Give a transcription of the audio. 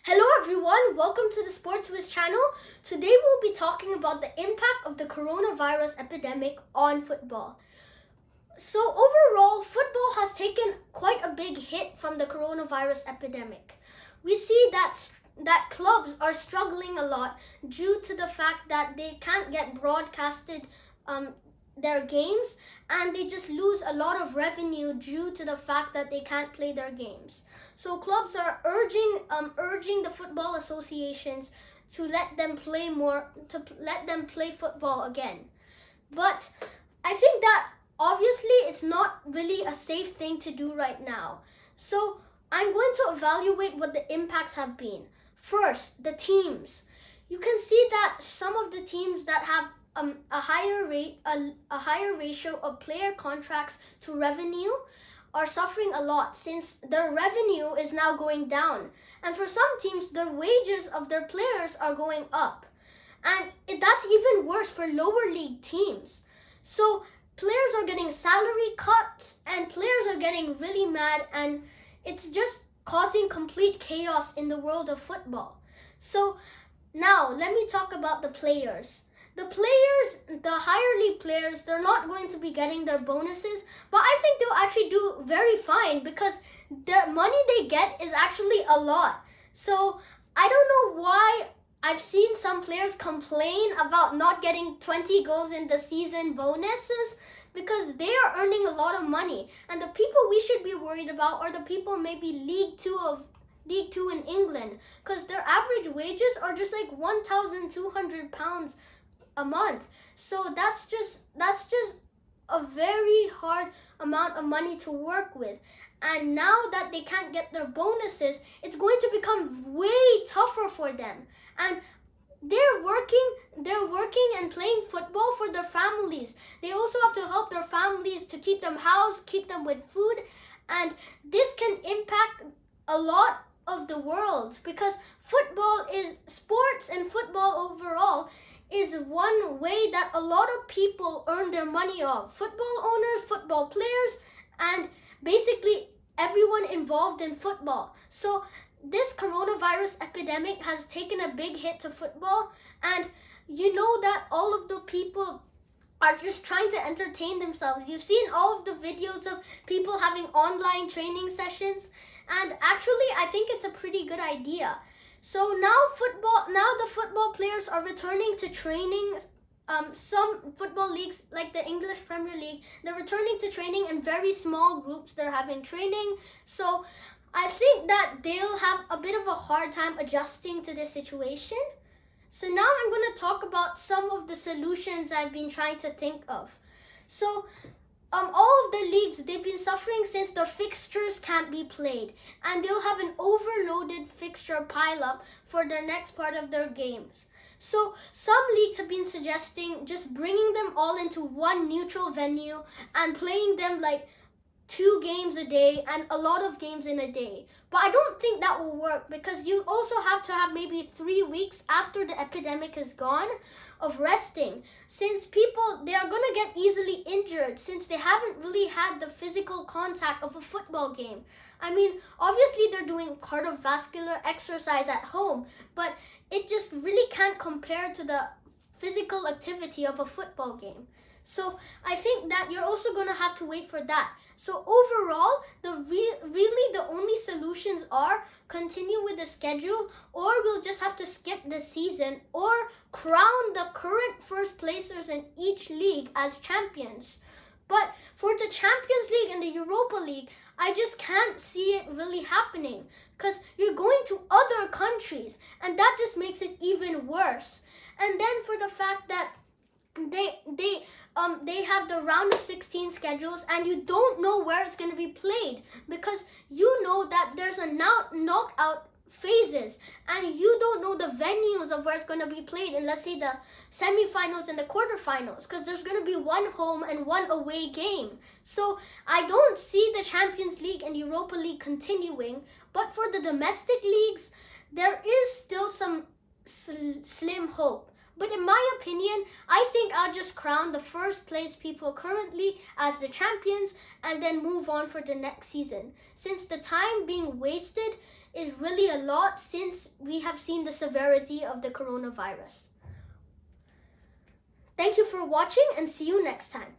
Hello everyone, welcome to the Sports Wiz channel. Today we'll be talking about the impact of the coronavirus epidemic on football. So overall, football has taken quite a big hit from the coronavirus epidemic. We see that clubs are struggling a lot due to the fact that they can't get broadcasted their games, and they just lose a lot of revenue due to the fact that they can't play their games. So clubs are urging the football associations to let them play football again. But I think that obviously it's not really a safe thing to do right now. So I'm going to evaluate what the impacts have been. First, the teams. You can see that some of the teams that have a higher ratio of player contracts to revenue are suffering a lot, since their revenue is now going down. And for some teams, the wages of their players are going up. And that's even worse for lower league teams. So players are getting salary cuts and players are getting really mad, and it's just causing complete chaos in the world of football. So now let me talk about the players. The higher league players, they're not going to be getting their bonuses, but I think they'll actually do very fine because the money they get is actually a lot. So I don't know why I've seen some players complain about not getting 20 goals in the season bonuses, because they are earning a lot of money. And the people we should be worried about are the people maybe League Two in England, because their average wages are just like £1,200 a month. So that's just a very hard amount of money to work with. And now that they can't get their bonuses, it's going to become way tougher for them. And they're working and playing football for their families. They also have to help their families to keep them housed, keep them with food. And this can impact a lot of the world, because football is sports, and football overall is one way that a lot of people earn their money off. Football owners, football players, and basically everyone involved in football. So this coronavirus epidemic has taken a big hit to football, and you know that all of the people are just trying to entertain themselves. You've seen all of the videos of people having online training sessions, and actually I think it's a pretty good idea. So now the football players are returning to training. Some football leagues, like the English Premier League, they're returning to training in very small groups. They're having training. So I think that they'll have a bit of a hard time adjusting to this situation. So now I'm going to talk about some of the solutions I've been trying to think of. So all of the leagues, they've been suffering since their fixtures can't be played, and they'll have an overloaded fixture pileup for their next part of their games. So some leagues have been suggesting just bringing them all into one neutral venue and playing them like 2 games a day and a lot of games in a day. But I don't think that will work, because you also have to have maybe 3 weeks after the epidemic is gone of resting, since they are going to get easily injured, since they haven't really had the physical contact of a football game. I mean, obviously they're doing cardiovascular exercise at home, but it just really can't compare to the physical activity of a football game. So I think that you're also going to have to wait for that. So overall, really the only solutions are continue with the schedule, or we'll just have to skip the season, or crown the current first placers in each league as champions. But for the Champions League and the Europa League, I just can't see it really happening, because you're going to other countries, and that just makes it even worse. And then for the fact that they have the round of 16 schedules, and you don't know where it's going to be played, because you know that there's a knockout phases, and you don't know the venues of where it's going to be played in, let's say, the semifinals and the quarterfinals, because there's going to be one home and one away game. So I don't see the Champions League and Europa League continuing, but for the domestic leagues, there is still some slim hope. But in my opinion, I think I'll just crown the first place people currently as the champions and then move on for the next season, since the time being wasted is really a lot since we have seen the severity of the coronavirus. Thank you for watching and see you next time.